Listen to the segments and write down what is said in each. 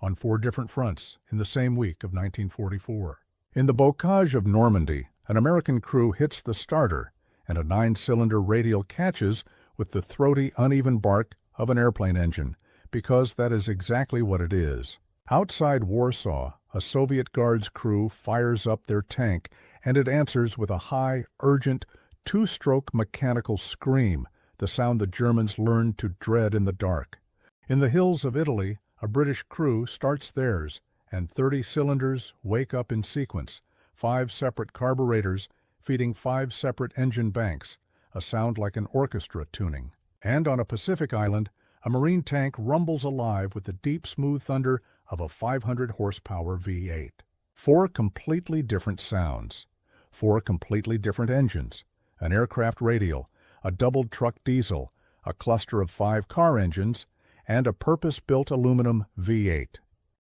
on 4 different fronts in the same week of 1944. In the bocage of Normandy, an American crew hits the starter, and a 9-cylinder radial catches with the throaty, uneven bark of an airplane engine, because that is exactly what it is. Outside Warsaw, a Soviet Guards crew fires up their tank, and it answers with a high, urgent, 2-stroke mechanical scream, the sound the Germans learned to dread in the dark. In the hills of Italy, a British crew starts theirs, and 30 cylinders wake up in sequence, 5 separate carburetors feeding 5 separate engine banks, a sound like an orchestra tuning. And on a Pacific island, a Marine tank rumbles alive with the deep, smooth thunder of a 500-horsepower V8. 4 completely different sounds, 4 completely different engines, an aircraft radial, a doubled truck diesel, a cluster of 5 car engines, and a purpose-built aluminum V8,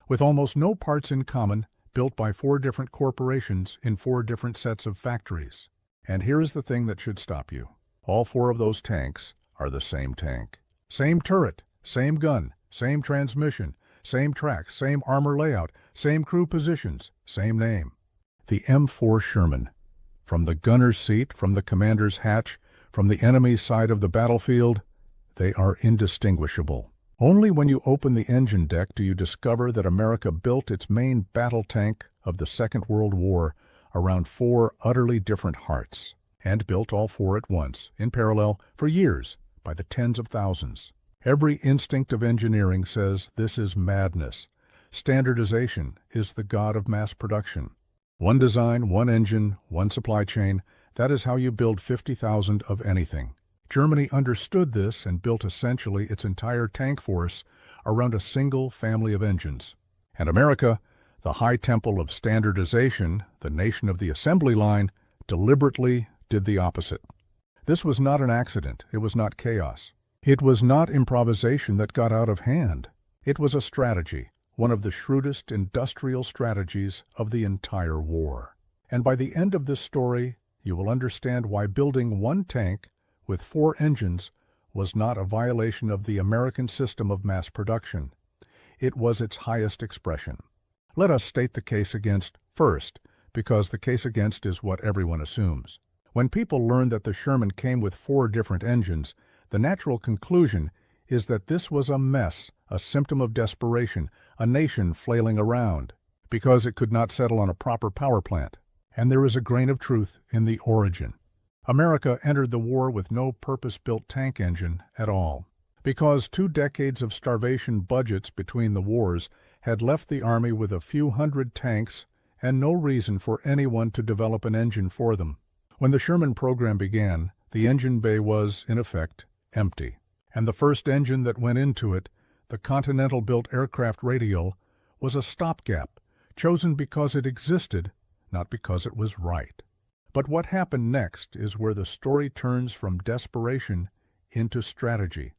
with almost no parts in common, built by 4 different corporations in 4 different sets of factories. And here is the thing that should stop you. All 4 of those tanks are the same tank. Same turret, same gun, same transmission, same tracks, same armor layout, same crew positions, same name. The M4 Sherman. From the gunner's seat, from the commander's hatch, from the enemy's side of the battlefield, they are indistinguishable. Only when you open the engine deck do you discover that America built its main battle tank of the Second World War around 4 utterly different hearts, and built all 4 at once, in parallel, for years, by the tens of thousands. Every instinct of engineering says this is madness. Standardization is the god of mass production. One design, one engine, one supply chain, that is how you build 50,000 of anything. Germany understood this and built essentially its entire tank force around a single family of engines. And America, the high temple of standardization, the nation of the assembly line, deliberately did the opposite. This was not an accident. It was not chaos. It was not improvisation that got out of hand. It was a strategy, one of the shrewdest industrial strategies of the entire war. And by the end of this story, you will understand why building one tank with 4 engines was not a violation of the American system of mass production. It was its highest expression. Let us state the case against first, because the case against is what everyone assumes. When people learn that the Sherman came with 4 different engines, the natural conclusion is that this was a mess, a symptom of desperation, a nation flailing around, because it could not settle on a proper power plant. And there is a grain of truth in the origin. America entered the war with no purpose-built tank engine at all, because 2 decades of starvation budgets between the wars had left the Army with a few hundred tanks and no reason for anyone to develop an engine for them. When the Sherman program began, the engine bay was, in effect, empty, and the first engine that went into it, the Continental-built aircraft radial, was a stopgap, chosen because it existed, not because it was right. But what happened next is where the story turns from desperation into strategy,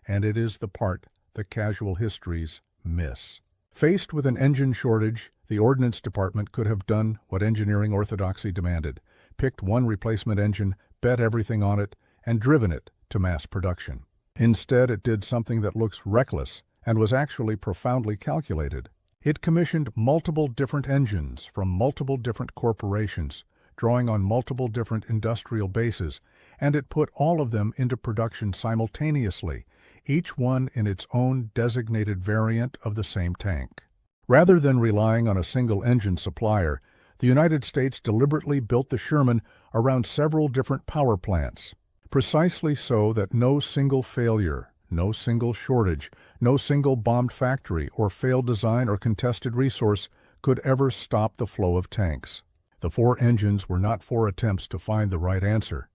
and it is the part the casual histories miss. Faced with an engine shortage, the Ordnance Department could have done what engineering orthodoxy demanded, picked one replacement engine, bet everything on it, and driven it to mass production. Instead, it did something that looks reckless and was actually profoundly calculated. It commissioned multiple different engines from multiple different corporations, drawing on multiple different industrial bases, and it put all of them into production simultaneously, each one in its own designated variant of the same tank. Rather than relying on a single engine supplier, the United States deliberately built the Sherman around several different power plants, precisely so that no single failure, no single shortage, no single bombed factory or failed design or contested resource could ever stop the flow of tanks. The 4 engines were not 4 attempts to find the right answer.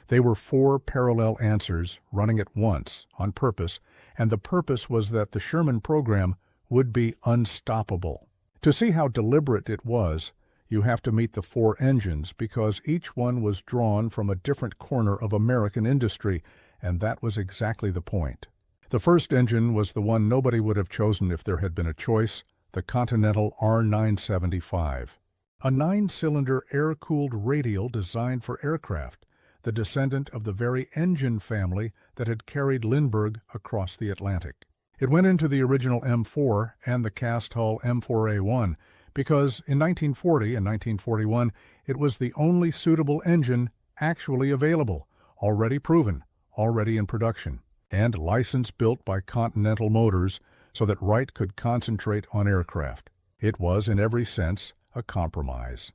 They were 4 parallel answers running at once, on purpose, and the purpose was that the Sherman program would be unstoppable. To see how deliberate it was, you have to meet the 4 engines because each one was drawn from a different corner of American industry, and that was exactly the point. The first engine was the one nobody would have chosen if there had been a choice, the Continental R975. A 9-cylinder air-cooled radial designed for aircraft, the descendant of the very engine family that had carried Lindbergh across the Atlantic. It went into the original M4 and the cast-hull M4A1 because in 1940 and 1941 it was the only suitable engine actually available, already proven, already in production, and license-built by Continental Motors so that Wright could concentrate on aircraft. It was, in every sense, a compromise.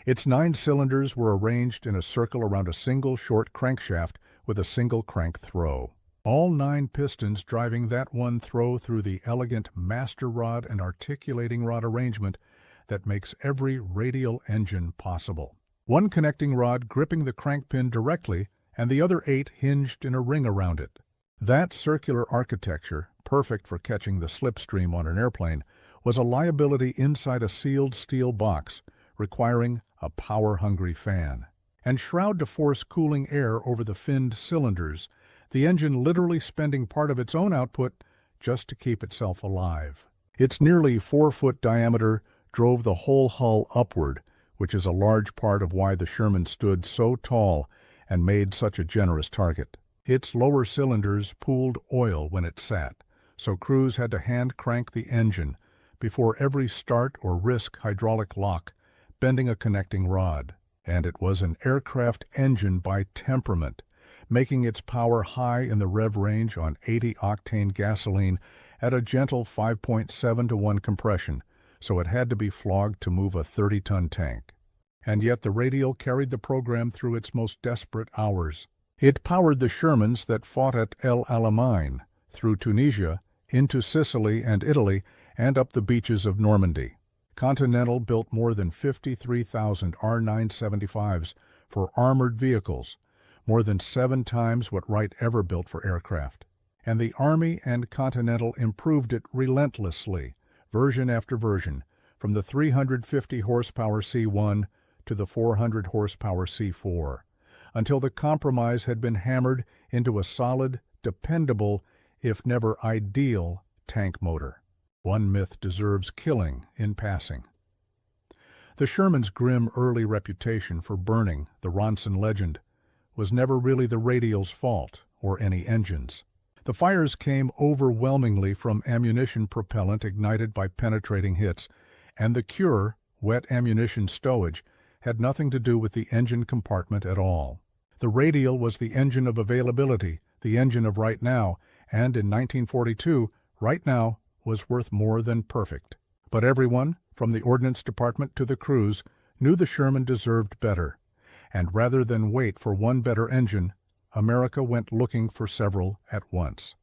Its 9 cylinders were arranged in a circle around a single short crankshaft with a single crank throw. All 9 pistons driving that one throw through the elegant master rod and articulating rod arrangement that makes every radial engine possible. One connecting rod gripping the crank pin directly and the other 8 hinged in a ring around it. That circular architecture, perfect for catching the slipstream on an airplane, was a liability inside a sealed steel box, requiring a power-hungry fan. And shroud to force cooling air over the finned cylinders, the engine literally spending part of its own output just to keep itself alive. Its nearly 4-foot diameter drove the whole hull upward, which is a large part of why the Sherman stood so tall and made such a generous target. Its lower cylinders pooled oil when it sat, so crews had to hand crank the engine before every start or risk hydraulic lock, bending a connecting rod. And it was an aircraft engine by temperament, making its power high in the rev range on 80-octane gasoline at a gentle 5.7 to 1 compression, so it had to be flogged to move a 30-ton tank. And yet the radial carried the program through its most desperate hours. It powered the Shermans that fought at El Alamein, through Tunisia, into Sicily and Italy, and up the beaches of Normandy. Continental built more than 53,000 R975s for armored vehicles, more than 7 times what Wright ever built for aircraft. And the Army and Continental improved it relentlessly, version after version, from the 350 horsepower C1 to the 400 horsepower C4, until the compromise had been hammered into a solid, dependable, if never ideal, tank motor. One myth deserves killing in passing. The Sherman's grim early reputation for burning, the Ronson legend, was never really the radial's fault or any engine's. The fires came overwhelmingly from ammunition propellant ignited by penetrating hits, and the cure, wet ammunition stowage, had nothing to do with the engine compartment at all. The radial was the engine of availability, the engine of right now, and in 1942, right now was worth more than perfect. But everyone, from the Ordnance Department to the crews, knew the Sherman deserved better, and rather than wait for one better engine, America went looking for several at once.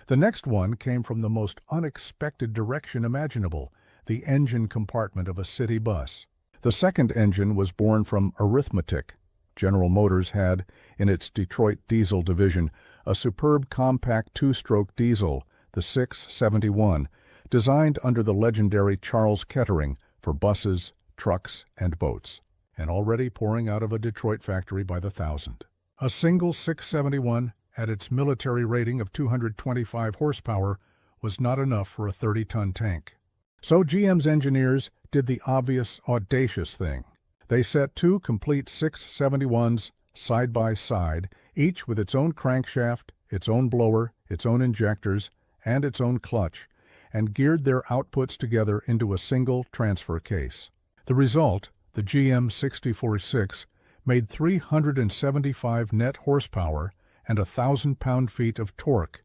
The next one came from the most unexpected direction imaginable, the engine compartment of a city bus. The second engine was born from arithmetic. General Motors had, in its Detroit diesel division, a superb compact 2-stroke diesel, the 671, designed under the legendary Charles Kettering for buses, trucks, and boats, and already pouring out of a Detroit factory by the thousand. A single 671 at its military rating of 225 horsepower was not enough for a 30-ton tank. So GM's engineers did the obvious, audacious thing. They set 2 complete 671s side by side, each with its own crankshaft, its own blower, its own injectors, and its own clutch, and geared their outputs together into a single transfer case. The result, the GM 6046, made 375 net horsepower and 1,000 pound-feet of torque,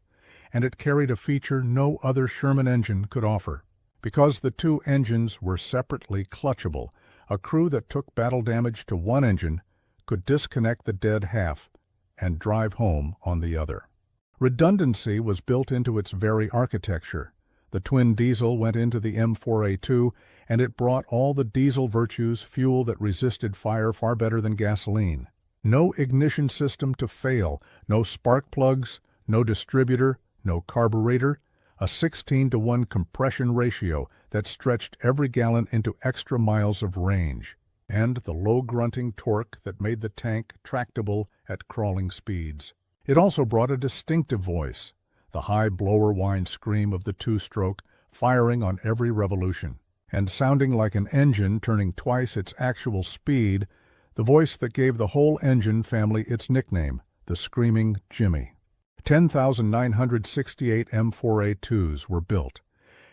and it carried a feature no other Sherman engine could offer. Because the 2 engines were separately clutchable, a crew that took battle damage to one engine could disconnect the dead half and drive home on the other. Redundancy was built into its very architecture. The twin diesel went into the M4A2, and it brought all the diesel virtues, fuel that resisted fire far better than gasoline. No ignition system to fail, no spark plugs, no distributor, no carburetor, a 16 to 1 compression ratio that stretched every gallon into extra miles of range, and the low grunting torque that made the tank tractable at crawling speeds. It also brought a distinctive voice, the high blower whine scream of the 2-stroke firing on every revolution, and sounding like an engine turning twice its actual speed, the voice that gave the whole engine family its nickname, the Screaming Jimmy. 10,968 M4A2s were built.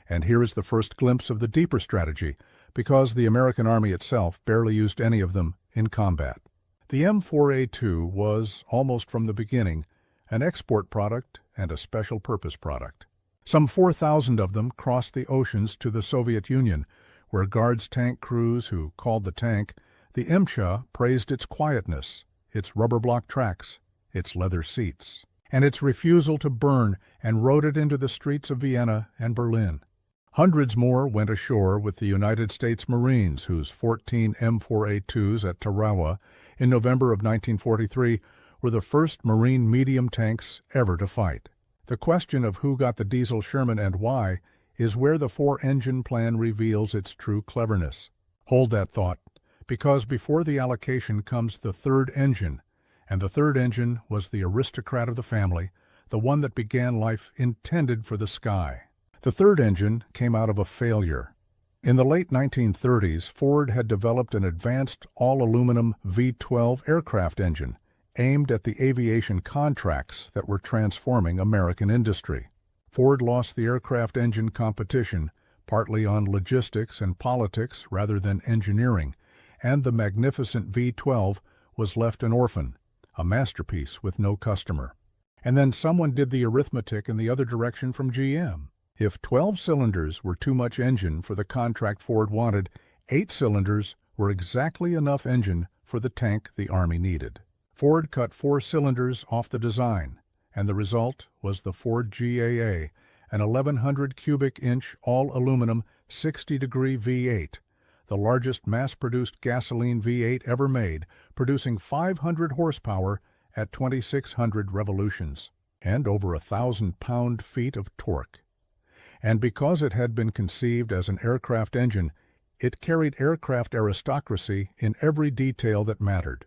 And here is the first glimpse of the deeper strategy, because the American Army itself barely used any of them in combat. The M4A2 was, almost from the beginning, an export product and a special purpose product. Some 4,000 of them crossed the oceans to the Soviet Union, where Guards tank crews who called the tank the MCHA praised its quietness, its rubber block tracks, its leather seats, and its refusal to burn and rode it into the streets of Vienna and Berlin. Hundreds more went ashore with the United States Marines, whose 14 M4A2s at Tarawa in November of 1943 were the first Marine medium tanks ever to fight. The question of who got the diesel Sherman and why is where the four-engine plan reveals its true cleverness. Hold that thought, because before the allocation comes the third engine, and the third engine was the aristocrat of the family, the one that began life intended for the sky. The third engine came out of a failure. In the late 1930s, Ford had developed an advanced all-aluminum V12 aircraft engine aimed at the aviation contracts that were transforming American industry. Ford lost the aircraft engine competition, partly on logistics and politics rather than engineering, and the magnificent V12 was left an orphan, a masterpiece with no customer. And then someone did the arithmetic in the other direction from GM. If 12 cylinders were too much engine for the contract Ford wanted, 8 cylinders were exactly enough engine for the tank the Army needed. Ford cut 4 cylinders off the design, and the result was the Ford GAA, an 1,100 cubic inch all-aluminum 60-degree V8, the largest mass-produced gasoline V8 ever made, producing 500 horsepower at 2,600 revolutions, and over 1,000 pound-feet of torque. And because it had been conceived as an aircraft engine, it carried aircraft aristocracy in every detail that mattered.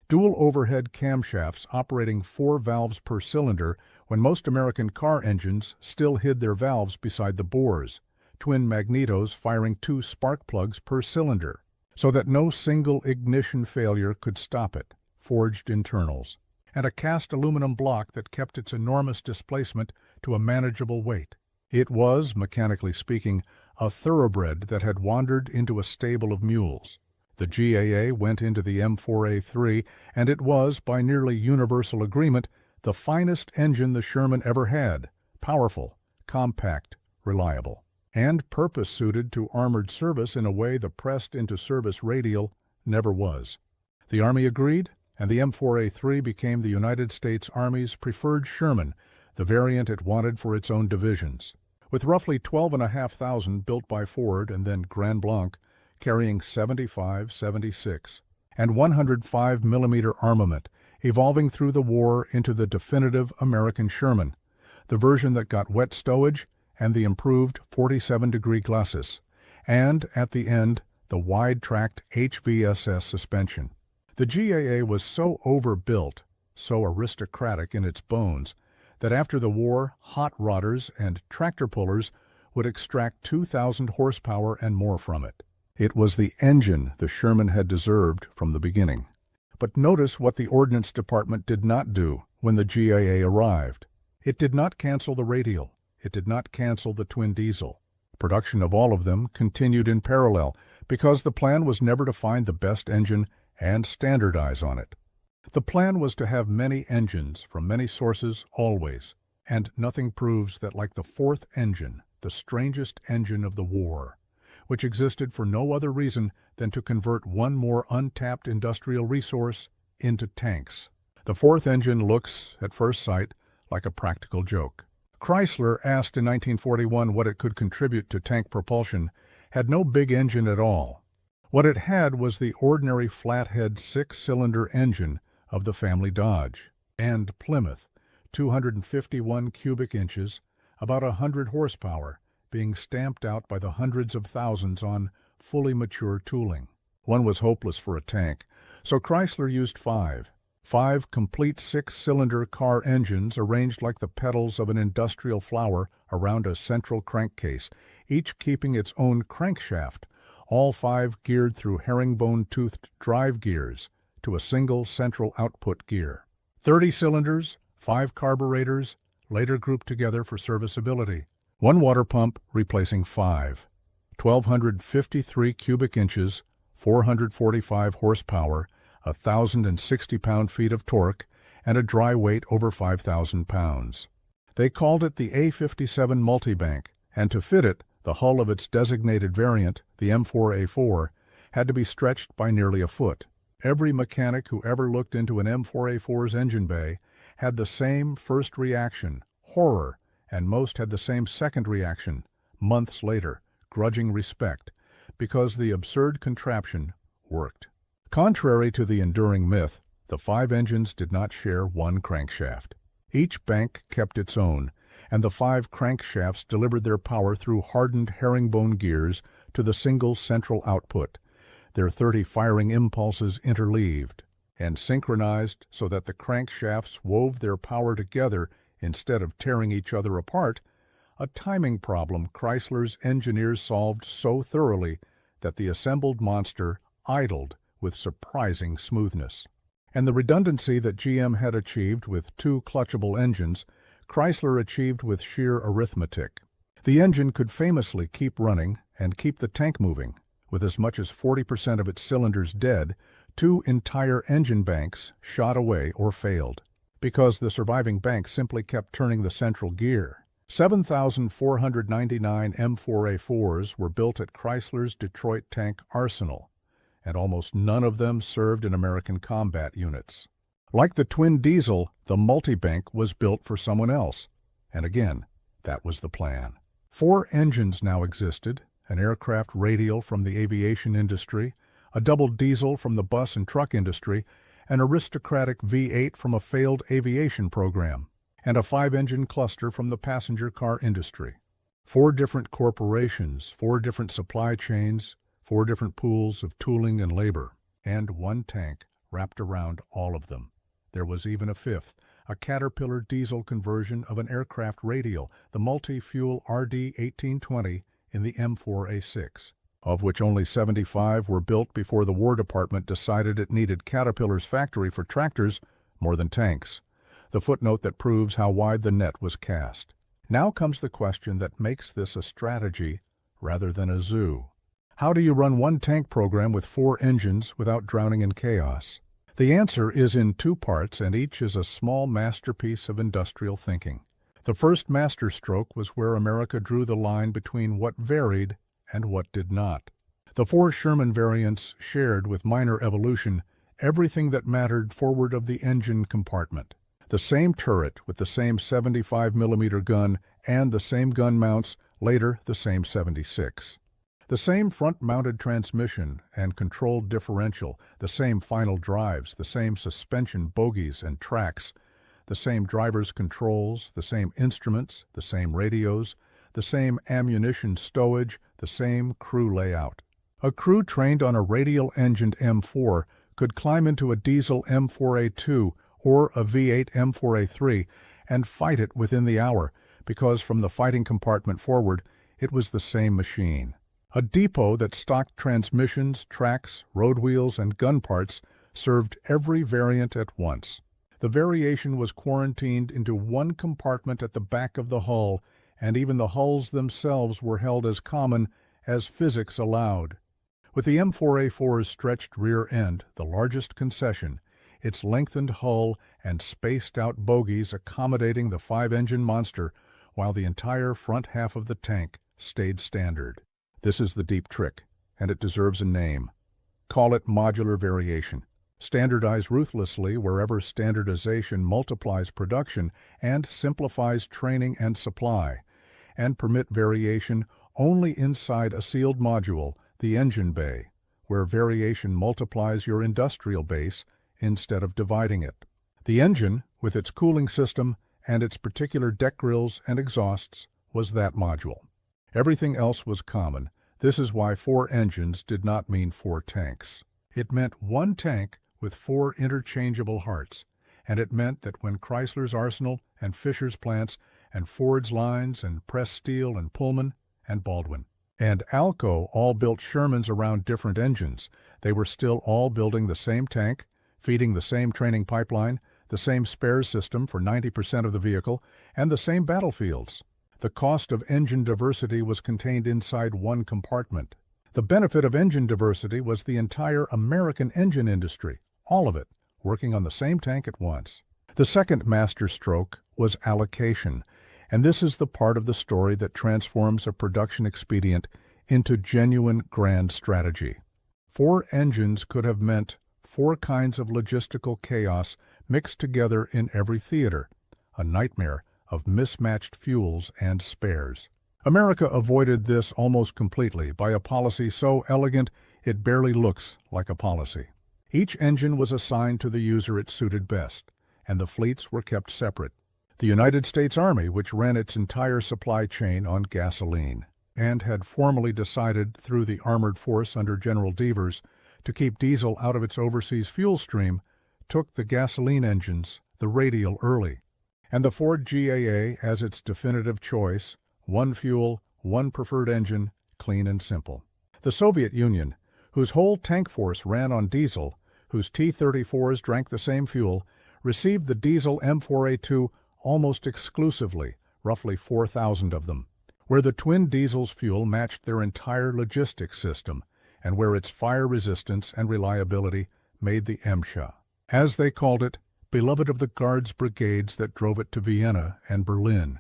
Dual overhead camshafts operating 4 valves per cylinder when most American car engines still hid their valves beside the bores, twin magnetos firing 2 spark plugs per cylinder, so that no single ignition failure could stop it, forged internals, and a cast aluminum block that kept its enormous displacement to a manageable weight. It was, mechanically speaking, a thoroughbred that had wandered into a stable of mules. The GAA went into the M4A3, and it was, by nearly universal agreement, the finest engine the Sherman ever had, powerful, compact, reliable, and purpose-suited to armored service in a way the pressed-into-service radial never was. The Army agreed, and the M4A3 became the United States Army's preferred Sherman, the variant it wanted for its own divisions. With roughly 12,500 built by Ford and then Grand Blanc, carrying 75, 76, and 105 millimeter armament, evolving through the war into the definitive American Sherman, the version that got wet stowage and the improved 47-degree glacis, and, at the end, the wide-tracked HVSS suspension. The GAA was so overbuilt, so aristocratic in its bones, that after the war, hot rodders and tractor pullers would extract 2,000 horsepower and more from it. It was the engine the Sherman had deserved from the beginning. But notice what the Ordnance Department did not do when the GAA arrived. It did not cancel the radial. It did not cancel the twin diesel. Production of all of them continued in parallel because the plan was never to find the best engine and standardize on it. The plan was to have many engines from many sources always, and nothing proves that like the fourth engine, the strangest engine of the war, which existed for no other reason than to convert one more untapped industrial resource into tanks. The fourth engine looks, at first sight, like a practical joke. Chrysler, asked in 1941 what it could contribute to tank propulsion, had no big engine at all. What it had was the ordinary flathead 6-cylinder engine of the family Dodge, and Plymouth, 251 cubic inches, about 100 horsepower, being stamped out by the hundreds of thousands on fully mature tooling. One was hopeless for a tank, so Chrysler used 5 complete 6-cylinder car engines arranged like the petals of an industrial flower around a central crankcase, each keeping its own crankshaft, all 5 geared through herringbone-toothed drive gears to a single central output gear. 30 cylinders, 5 carburetors, later grouped together for serviceability. 1 water pump replacing 5. 1,253 cubic inches, 445 horsepower, 1,060 pound-feet of torque, and a dry weight over 5,000 pounds. They called it the A57 Multibank, and to fit it, the hull of its designated variant, the M4A4, had to be stretched by nearly a foot. Every mechanic who ever looked into an M4A4's engine bay had the same first reaction, horror, and most had the same second reaction, months later, grudging respect, because the absurd contraption worked. Contrary to the enduring myth, the 5 engines did not share one crankshaft. Each bank kept its own, and the 5 crankshafts delivered their power through hardened herringbone gears to the single central output, their 30 firing impulses interleaved, and synchronized so that the crankshafts wove their power together instead of tearing each other apart, a timing problem Chrysler's engineers solved so thoroughly that the assembled monster idled with surprising smoothness. And the redundancy that GM had achieved with 2 clutchable engines, Chrysler achieved with sheer arithmetic. The engine could famously keep running and keep the tank moving. With as much as 40% of its cylinders dead, 2 entire engine banks shot away or failed, because the surviving bank simply kept turning the central gear. 7,499 M4A4s were built at Chrysler's Detroit Tank Arsenal, and almost none of them served in American combat units. Like the twin diesel, the Multibank was built for someone else, and again, that was the plan. 4 engines now existed, an aircraft radial from the aviation industry, a double diesel from the bus and truck industry, an aristocratic V8 from a failed aviation program, and a 5-engine cluster from the passenger car industry. 4 different corporations, 4 different supply chains, 4 different pools of tooling and labor, and 1 tank wrapped around all of them. There was even a 5th, a Caterpillar diesel conversion of an aircraft radial, the multi-fuel RD-1820 in the M4A6, of which only 75 were built before the War Department decided it needed Caterpillar's factory for tractors more than tanks, the footnote that proves how wide the net was cast. Now comes the question that makes this a strategy rather than a zoo. How do you run 1 tank program with 4 engines without drowning in chaos? The answer is in 2 parts, and each is a small masterpiece of industrial thinking. The first masterstroke was where America drew the line between what varied and what did not. The 4 Sherman variants shared, with minor evolution, everything that mattered forward of the engine compartment. The same turret with the same 75mm gun and the same gun mounts, later the same 76. The same front-mounted transmission and controlled differential, the same final drives, the same suspension bogies and tracks, the same driver's controls, the same instruments, the same radios, the same ammunition stowage, the same crew layout. A crew trained on a radial-engined M4 could climb into a diesel M4A2 or a V8 M4A3 and fight it within the hour, because from the fighting compartment forward, it was the same machine. A depot that stocked transmissions, tracks, road wheels, and gun parts served every variant at once. The variation was quarantined into 1 compartment at the back of the hull, and even the hulls themselves were held as common as physics allowed. With the M4A4's stretched rear end, the largest concession, its lengthened hull and spaced-out bogies accommodating the 5-engine monster, while the entire front half of the tank stayed standard. This is the deep trick, and it deserves a name. Call it modular variation. Standardize ruthlessly wherever standardization multiplies production and simplifies training and supply, and permit variation only inside a sealed module, the engine bay, where variation multiplies your industrial base instead of dividing it. The engine, with its cooling system and its particular deck grills and exhausts, was that module. Everything else was common. This is why 4 engines did not mean 4 tanks. It meant 1 tank with 4 interchangeable hearts, and it meant that when Chrysler's Arsenal and Fisher's plants and Ford's lines and Press Steel and Pullman and Baldwin and Alco all built Shermans around different engines, they were still all building the same tank, feeding the same training pipeline, the same spares system for 90% of the vehicle, and the same battlefields. The cost of engine diversity was contained inside one compartment. The benefit of engine diversity was the entire American engine industry, all of it, working on the same tank at once. The second master stroke was allocation, and this is the part of the story that transforms a production expedient into genuine grand strategy. 4 engines could have meant 4 kinds of logistical chaos mixed together in every theater, a nightmare of mismatched fuels and spares. America avoided this almost completely by a policy so elegant it barely looks like a policy. Each engine was assigned to the user it suited best, and the fleets were kept separate. The United States Army, which ran its entire supply chain on gasoline, and had formally decided through the armored force under General Devers to keep diesel out of its overseas fuel stream, took the gasoline engines, the radial, early. And the Ford GAA as its definitive choice, one fuel, one preferred engine, clean and simple. The Soviet Union, whose whole tank force ran on diesel, whose T-34s drank the same fuel, received the diesel M4A2 almost exclusively, roughly 4,000 of them, where the twin diesel's fuel matched their entire logistics system, and where its fire resistance and reliability made the MSHA, as they called it, beloved of the Guards brigades that drove it to Vienna and Berlin.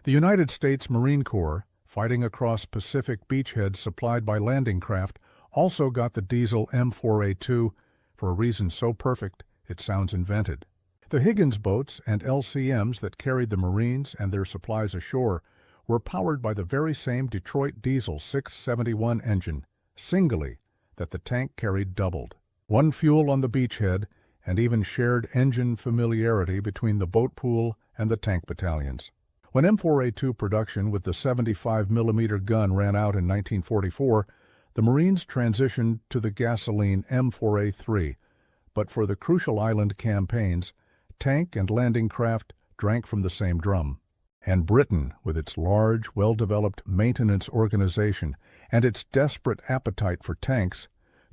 The United States Marine Corps, fighting across Pacific beachheads supplied by landing craft, also got the diesel M4A2 for a reason so perfect it sounds invented. The Higgins boats and LCMs that carried the Marines and their supplies ashore were powered by the very same Detroit diesel 671 engine, singly, that the tank carried doubled. One fuel on the beachhead, and even shared engine familiarity between the boat pool and the tank battalions. When M4A2 production with the 75mm gun ran out in 1944, the Marines transitioned to the gasoline M4A3, but for the crucial island campaigns, tank and landing craft drank from the same drum. And Britain, with its large, well-developed maintenance organization and its desperate appetite for tanks,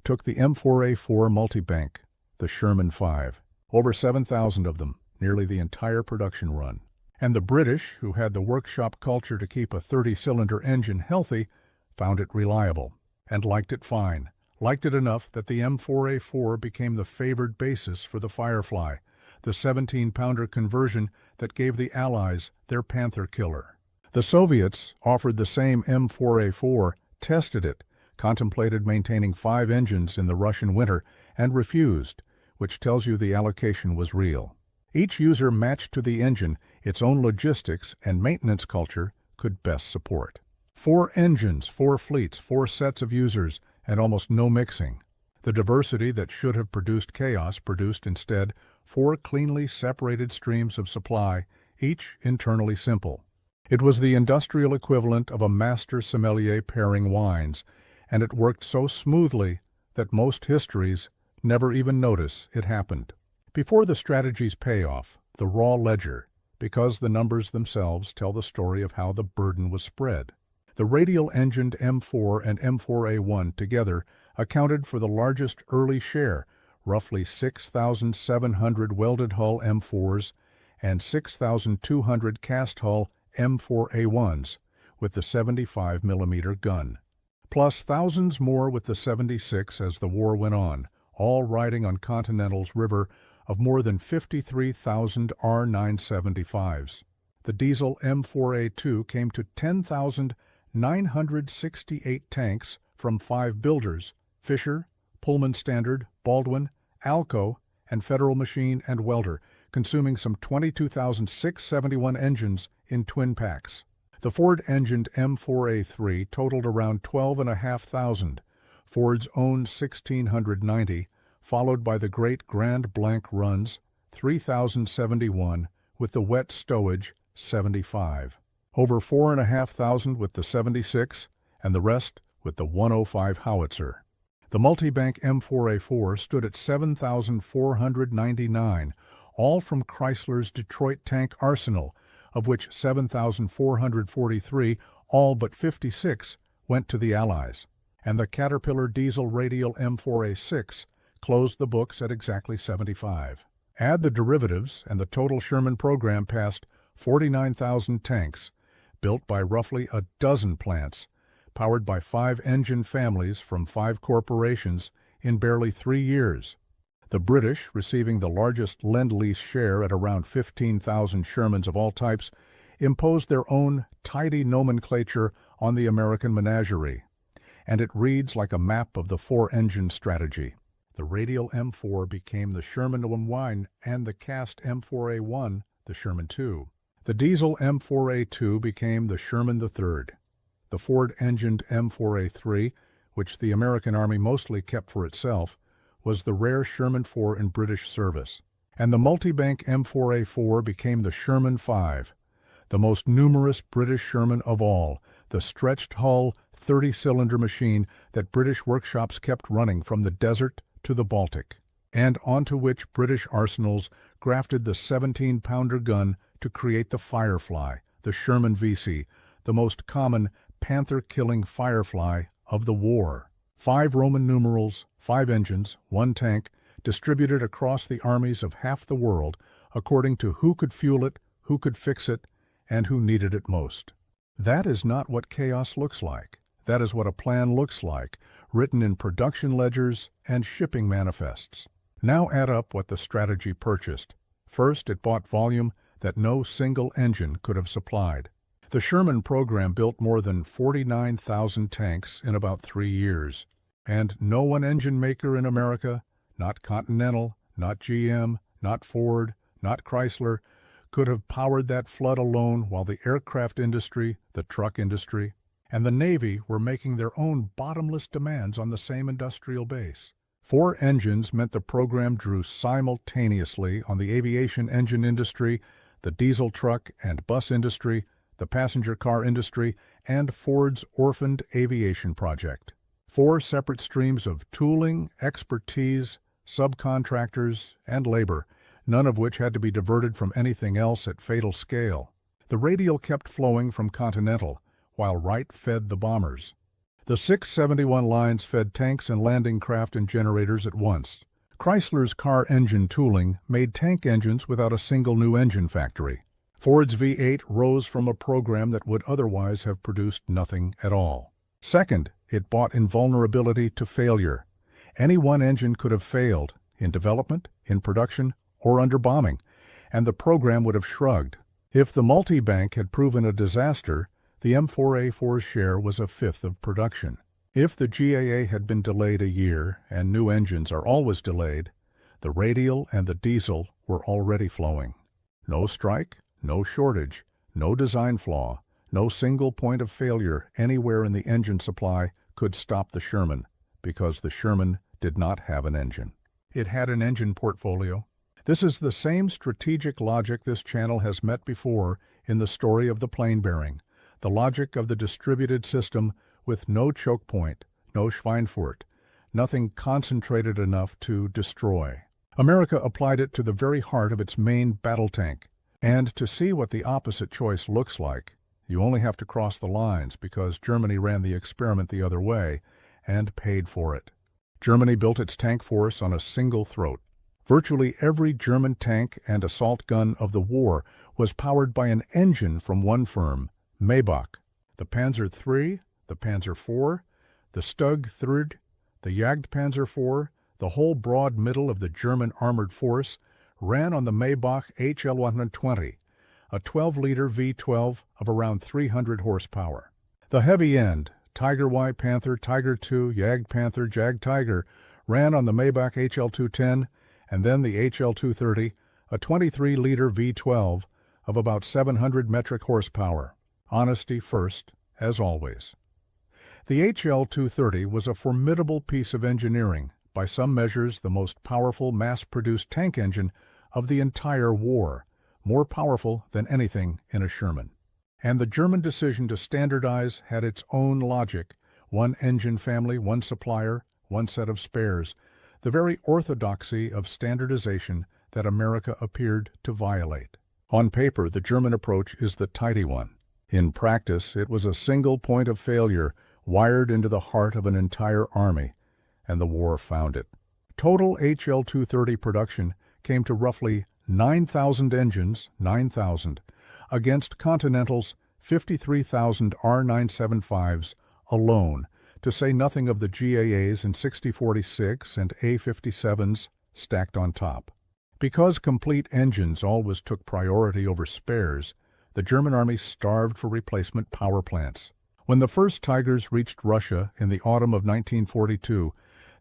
took the M4A4 Multibank, the Sherman 5, over 7,000 of them, nearly the entire production run. And the British, who had the workshop culture to keep a 30-cylinder engine healthy, found it reliable, and liked it fine, liked it enough that the M4A4 became the favored basis for the Firefly, the 17-pounder conversion that gave the Allies their Panther killer. The Soviets offered the same M4A4, tested it, contemplated maintaining 5 engines in the Russian winter, and refused, which tells you the allocation was real. Each user matched to the engine its own logistics and maintenance culture could best support. 4 engines, 4 fleets, 4 sets of users, and almost no mixing. The diversity that should have produced chaos produced instead 4 cleanly separated streams of supply, each internally simple. It was the industrial equivalent of a master sommelier pairing wines, and it worked so smoothly that most histories never even notice it happened. Before the strategy's payoff, the raw ledger, because the numbers themselves tell the story of how the burden was spread. The radial-engined M4 and M4A1 together accounted for the largest early share, roughly 6,700 welded hull M4s and 6,200 cast hull M4A1s with the 75mm gun, plus thousands more with the 76 as the war went on, all riding on Continental's river of more than 53,000 R975s. The diesel M4A2 came to 10,968 tanks from 5 builders, Fisher, Pullman Standard, Baldwin, Alco, and Federal Machine and Welder, consuming some 22,671 engines in twin packs. The Ford-engined M4A3 totaled around 12,500, Ford's own 1,690, followed by the great Grand Blanc runs, 3,071, with the wet stowage, 75. Over 4,500 with the 76, and the rest with the 105 howitzer. The Multibank M4A4 stood at 7,499, all from Chrysler's Detroit tank arsenal, of which 7,443, all but 56, went to the Allies. And the Caterpillar diesel radial M4A6 closed the books at exactly 75. Add the derivatives, and the total Sherman program passed 49,000 tanks, built by roughly a dozen plants, powered by 5 engine families from 5 corporations in barely 3 years. The British, receiving the largest Lend-Lease share at around 15,000 Shermans of all types, imposed their own tidy nomenclature on the American menagerie, and it reads like a map of the 4-engine strategy. The radial M4 became the Sherman M1 and the cast M4A1 the Sherman II. The diesel M4A2 became the Sherman III. The Ford-engined M4A3, which the American Army mostly kept for itself, was the rare Sherman IV in British service. And the Multibank M4A4 became the Sherman V, the most numerous British Sherman of all, the stretched-hull 30-cylinder machine that British workshops kept running from the desert to the Baltic, and onto which British arsenals grafted the 17-pounder gun to create the Firefly, the Sherman VC, the most common panther-killing Firefly of the war. 5 Roman numerals, 5 engines, 1 tank, distributed across the armies of half the world according to who could fuel it, who could fix it, and who needed it most. That is not what chaos looks like. That is what a plan looks like, written in production ledgers and shipping manifests. Now add up what the strategy purchased. First, it bought volume that no single engine could have supplied. The Sherman program built more than 49,000 tanks in about 3 years, and no one engine maker in America, not Continental, not GM, not Ford, not Chrysler, could have powered that flood alone, while the aircraft industry, the truck industry, and the Navy were making their own bottomless demands on the same industrial base. 4 engines meant the program drew simultaneously on the aviation engine industry, the diesel truck and bus industry, the passenger car industry, and Ford's orphaned aviation project. 4 separate streams of tooling, expertise, subcontractors, and labor, none of which had to be diverted from anything else at fatal scale. The radial kept flowing from Continental, while Wright fed the bombers. The 671 lines fed tanks and landing craft and generators at once. Chrysler's car engine tooling made tank engines without a single new engine factory. Ford's V8 rose from a program that would otherwise have produced nothing at all. Second, it bought invulnerability to failure. Any one engine could have failed, in development, in production, or under bombing, and the program would have shrugged. If the Multibank had proven a disaster, the M4A4's share was a fifth of production. If the GAA had been delayed a year, and new engines are always delayed, the radial and the diesel were already flowing. No strike, no shortage, no design flaw, no single point of failure anywhere in the engine supply could stop the Sherman, because the Sherman did not have an engine. It had an engine portfolio. This is the same strategic logic this channel has met before in the story of the plane bearing, the logic of the distributed system with no choke point, no Schweinfurt, nothing concentrated enough to destroy. America applied it to the very heart of its main battle tank, and to see what the opposite choice looks like, you only have to cross the lines, because Germany ran the experiment the other way and paid for it. Germany built its tank force on a single throat. Virtually every German tank and assault gun of the war was powered by an engine from one firm, Maybach. The Panzer III, the Panzer IV, the Stug III, the Jagdpanzer IV, the whole broad middle of the German armored force ran on the Maybach HL-120, a 12-liter V12 of around 300 horsepower. The heavy end, Tiger Y Panther, Tiger II, Jagdpanther, Jag Tiger, ran on the Maybach HL-210, and then the HL-230, a 23-liter V12 of about 700 metric horsepower. Honesty first, as always. The HL-230 was a formidable piece of engineering, by some measures the most powerful mass-produced tank engine of the entire war, more powerful than anything in a Sherman. And the German decision to standardize had its own logic: one engine family, one supplier, one set of spares, the very orthodoxy of standardization that America appeared to violate. On paper, the German approach is the tidy one. In practice, it was a single point of failure wired into the heart of an entire army, and the war found it. Total HL-230 production came to roughly 9,000 engines, 9,000, against Continental's 53,000 R975s alone, to say nothing of the GAAs and 6046 and A57s stacked on top. Because complete engines always took priority over spares, the German army starved for replacement power plants. When the first Tigers reached Russia in the autumn of 1942,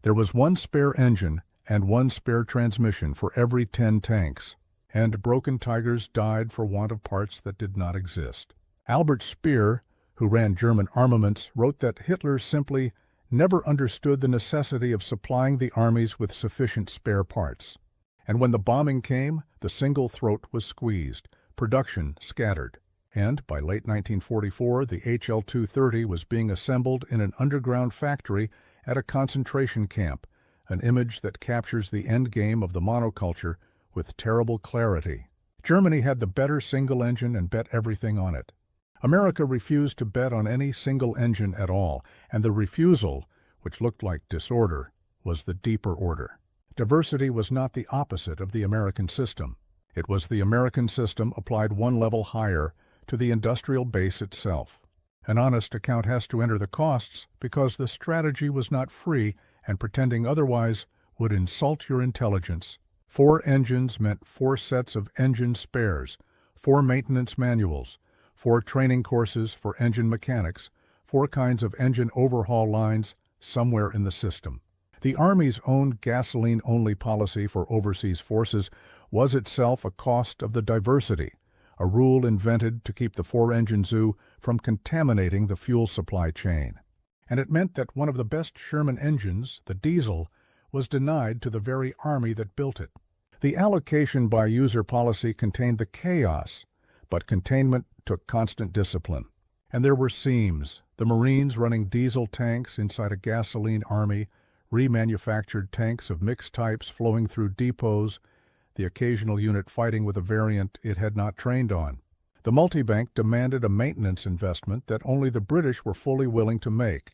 there was one spare engine and one spare transmission for every 10 tanks, and broken Tigers died for want of parts that did not exist. Albert Speer, who ran German armaments, wrote that Hitler simply never understood the necessity of supplying the armies with sufficient spare parts. And when the bombing came, the single throat was squeezed, production scattered. And by late 1944, the HL-230 was being assembled in an underground factory at a concentration camp, an image that captures the endgame of the monoculture with terrible clarity. Germany had the better single engine and bet everything on it. America refused to bet on any single engine at all, and the refusal, which looked like disorder, was the deeper order. Diversity was not the opposite of the American system. It was the American system applied one level higher to the industrial base itself. An honest account has to enter the costs because the strategy was not free, and pretending otherwise would insult your intelligence. 4 engines meant 4 sets of engine spares, 4 maintenance manuals, 4 training courses for engine mechanics, 4 kinds of engine overhaul lines somewhere in the system. The Army's own gasoline-only policy for overseas forces was itself a cost of the diversity, a rule invented to keep the 4-engine zoo from contaminating the fuel supply chain. And it meant that one of the best Sherman engines, the diesel, was denied to the very Army that built it. The allocation by user policy contained the chaos, but containment took constant discipline. And there were seams, the Marines running diesel tanks inside a gasoline army, remanufactured tanks of mixed types flowing through depots, the occasional unit fighting with a variant it had not trained on. The Multibank demanded a maintenance investment that only the British were fully willing to make,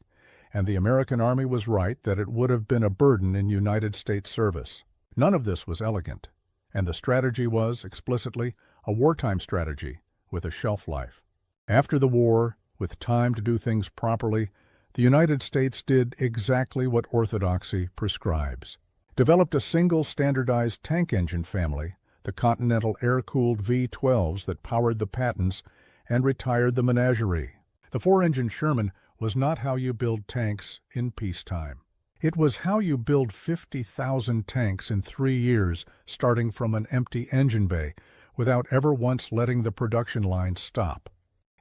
and the American Army was right that it would have been a burden in United States service. None of this was elegant, and the strategy was, explicitly, a wartime strategy with a shelf life. After the war, with time to do things properly, the United States did exactly what orthodoxy prescribes. Developed a single standardized tank engine family, the Continental air-cooled V12s that powered the Pattons, and retired the menagerie. The 4-engine Sherman was not how you build tanks in peacetime. It was how you build 50,000 tanks in 3 years, starting from an empty engine bay, without ever once letting the production line stop.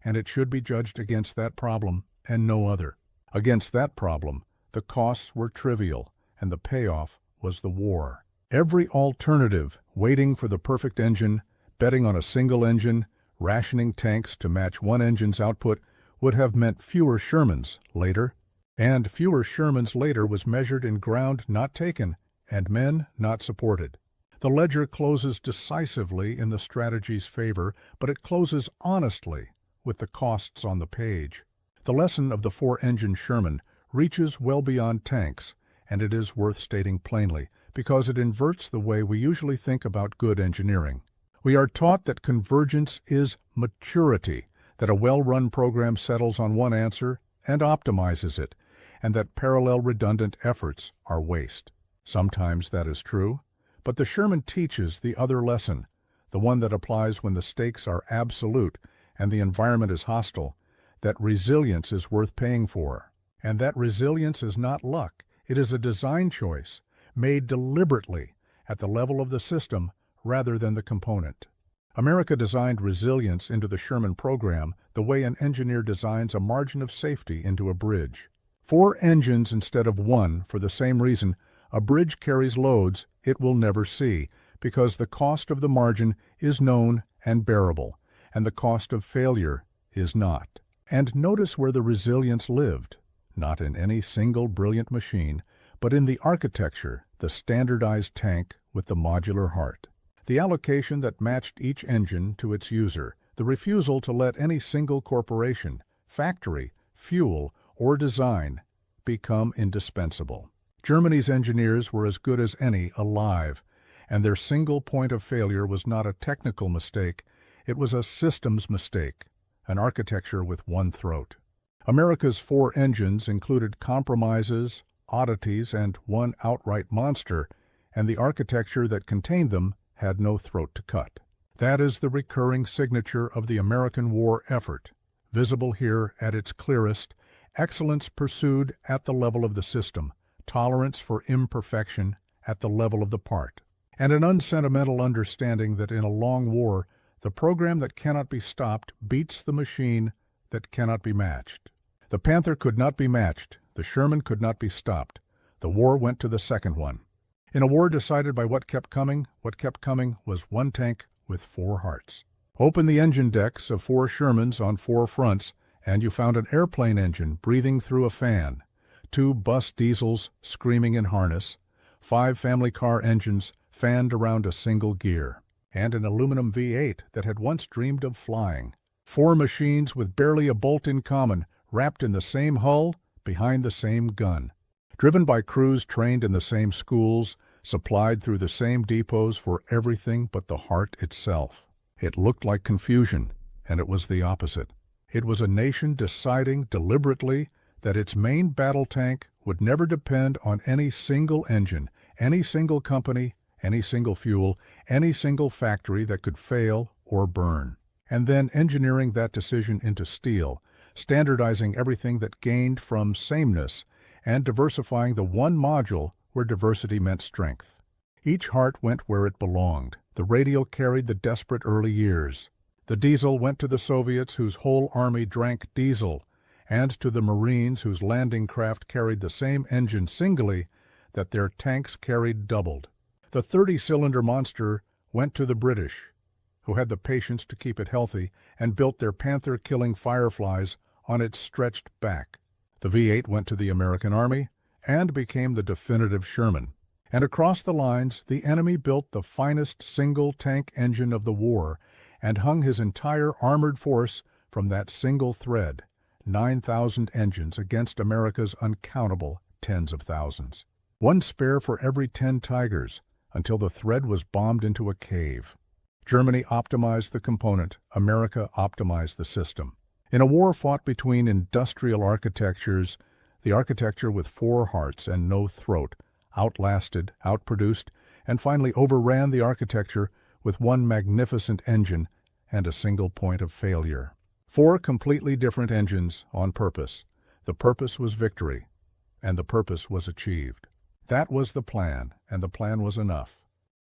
And it should be judged against that problem and no other. Against that problem, the costs were trivial, and the payoff was the war. Every alternative, waiting for the perfect engine, betting on a single engine, rationing tanks to match one engine's output, would have meant fewer Shermans later. And fewer Shermans later was measured in ground not taken and men not supported. The ledger closes decisively in the strategy's favor, but it closes honestly with the costs on the page. The lesson of the 4-engine Sherman reaches well beyond tanks, and it is worth stating plainly, because it inverts the way we usually think about good engineering. We are taught that convergence is maturity, that a well-run program settles on one answer and optimizes it, and that parallel redundant efforts are waste. Sometimes that is true, but the Sherman teaches the other lesson, the one that applies when the stakes are absolute and the environment is hostile, that resilience is worth paying for. And that resilience is not luck, it is a design choice, made deliberately at the level of the system rather than the component. America designed resilience into the Sherman program the way an engineer designs a margin of safety into a bridge. 4 engines instead of 1 for the same reason a bridge carries loads it will never see, because the cost of the margin is known and bearable, and the cost of failure is not. And notice where the resilience lived, not in any single brilliant machine, but in the architecture, the standardized tank with the modular heart. The allocation that matched each engine to its user, the refusal to let any single corporation, factory, fuel, or design become indispensable. Germany's engineers were as good as any alive, And their single point of failure was not a technical mistake, it was a systems mistake, an architecture with one throat. America's 4 engines included compromises, oddities, and one outright monster, and the architecture that contained them had no throat to cut. That is the recurring signature of the American war effort, visible here at its clearest, excellence pursued at the level of the system, tolerance for imperfection at the level of the part, and an unsentimental understanding that in a long war, the program that cannot be stopped beats the machine that cannot be matched. The Panther could not be matched, the Sherman could not be stopped. The war went to the second one. In a war decided by what kept coming was one tank with 4 hearts. Open the engine decks of 4 Shermans on 4 fronts, and you found an airplane engine breathing through a fan, 2 bus diesels screaming in harness, 5 family car engines fanned around a single gear, and an aluminum V8 that had once dreamed of flying. 4 machines with barely a bolt in common, wrapped in the same hull, behind the same gun. Driven by crews trained in the same schools, supplied through the same depots for everything but the heart itself. It looked like confusion, and it was the opposite. It was a nation deciding deliberately that its main battle tank would never depend on any single engine, any single company, any single fuel, any single factory that could fail or burn. And then engineering that decision into steel, standardizing everything that gained from sameness, and diversifying the one module where diversity meant strength. Each heart went where it belonged. The radial carried the desperate early years. The diesel went to the Soviets whose whole army drank diesel, and to the Marines whose landing craft carried the same engine singly that their tanks carried doubled. The 30-cylinder monster went to the British, who had the patience to keep it healthy and built their Panther-killing Fireflies on its stretched back. The V8 went to the American Army and became the definitive Sherman. And across the lines, the enemy built the finest single tank engine of the war and hung his entire armored force from that single thread, 9,000 engines against America's uncountable tens of thousands. One spare for every 10 Tigers, until the thread was bombed into a cave. Germany optimized the component, America optimized the system. In a war fought between industrial architectures, the architecture with 4 hearts and no throat outlasted, outproduced, and finally overran the architecture with one magnificent engine and a single point of failure. 4 completely different engines on purpose. The purpose was victory, and the purpose was achieved. That was the plan, and the plan was enough.